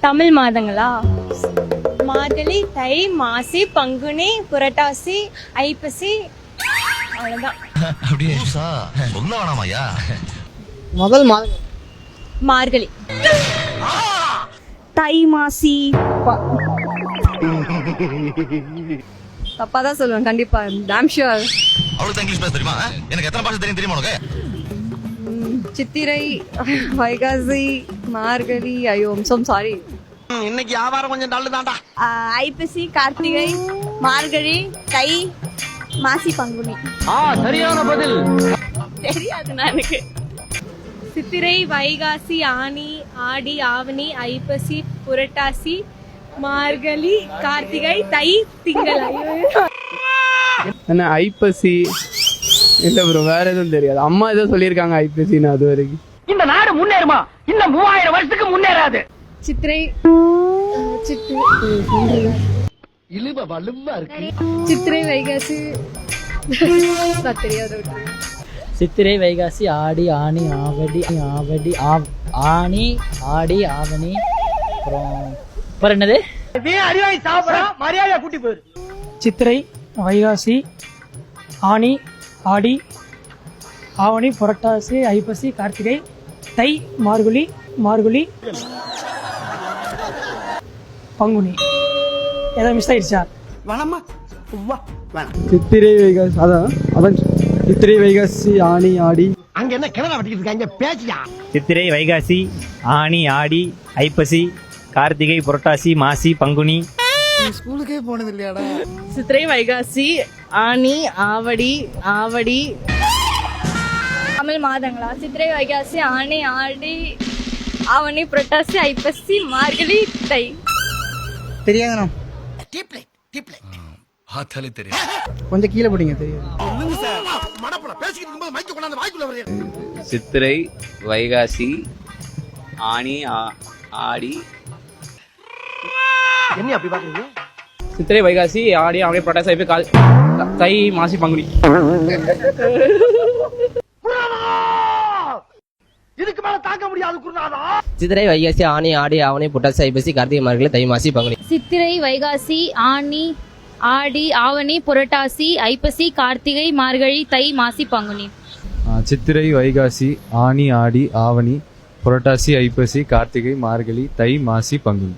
தமிழ் மாதங்களா? மார்கழி, தை, மாசி, பங்குனி, புரட்டாசி, ஐப்பசி, அவ்வளவுதான். முதல் மாதம் மார்கழி, தை, மாசி. தப்பா தான் சொல்லுவேன் கண்டிப்பா. Tom sure. அவளுக்கு இங்கிலீஷ் பேச தெரியுமா? எனக்கு எத்தனை பாஷை தெரியுமா உனக்கு? சித்திரை, வைகாசி, மார்கழி. ஐயோ ஐம் so sorry. இன்னைக்கு வியாபாரம் கொஞ்சம் டல்லு தான்டா. ஐப்பசி, கார்த்திகை, மார்கழி, தை, மாசி, பங்குனி. சரியான பதில். தெரியாதுண்ணா எனக்கு. சித்திரை, வைகாசி, ஆனி, ஆடி, ஆவணி, ஐப்பசி, புரட்டாசி, மார்கழி, கார்த்திகை, தை, திங்கள். என்ன ஐப்பசி? இல்ல ப்ரோ, வேற எதுவும் தெரியாது. அம்மா ஏதோ சொல்லியிருக்காங்க ஐப்பசின்னு, அது வரைக்கும். இந்த நாடு முன்னேறுமா? இன்னும் 3000 வருஷத்துக்கு முன்னேறாது. சித்திரை, இழுவ வலுவா இருக்கு. சித்திரை, வைகாசி. தெரியாது. சித்திரை, வைகாசி, ஆடி, ஆனி, ஆவடி, ஆனி, ஆடி, ஆவணி, அப்புறம் என்னது? அடிவாய் சாப்பிடறோம், மரியாதையா கூட்டி போயிரு. சித்திரை, வைகாசி, ஆனி, ஆடி, ஆவணி, புரட்டாசி, ஐப்பசி, கார்த்திகை, தை, மார்கழி, பங்குனி. ஏதோ மிஸ் ஆயிடுச்சா? வேணாமா? சித்திரை, வைகாசி, அதான் சித்திரை, வைகாசி, ஆனி, ஆடி. அங்க என்ன கிணறு வெட்டிக்கிட்டு இருக்காங்க? பேச்சியா? சித்திரை, வைகாசி, ஆனி, ஆடி, ஐப்பசி, கார்த்திகை, புரட்டாசி, மாசி, பங்குனி. ஸ்கூலுக்கே போனது இல்லையாடா? சித்திரை, வைகாசி, ஆனி, ஆவடி. தமிழ் மாதங்களா? சித்திரை, வைகாசி, ஆனி, ஆடி, ஆவணி, புரட்டாசி, ஐப்பசி, மார்கழி, தை. தெரியாதுண்ணா. பார்த்தாலே தெரியும். கொஞ்சம் கீழே போடுங்க, தெரியாது. சித்திரை, வைகாசி, ஆனி, ஆடி. என்ன அப்படி பாக்குறீங்க? சித்திரை, வைகாசி, ஆடி, ஆவணி, புரட்டாசி, ஐப்பசி, தை, மாசி, பங்குனி. இதுக்கு மேல தாக்க முடியாது குருநாதா. சித்திரை, வைகாசி, ஆனி, ஆடி, ஆவணி, புரட்டாசி, ஐப்பசி, கார்த்திகை, மார்கழி, தை, மாசி, பங்குனி. சித்திரை, வைகாசி, ஆனி, ஆடி, ஆவணி, புரட்டாசி, ஐப்பசி, கார்த்திகை, மார்கழி, தை, மாசி, பங்குனி. சித்திரை, வைகாசி, ஆனி, ஆடி, ஆவணி, புரட்டாசி, ஐப்பசி, கார்த்திகை, மார்கழி, தை, மாசி, பங்குனி.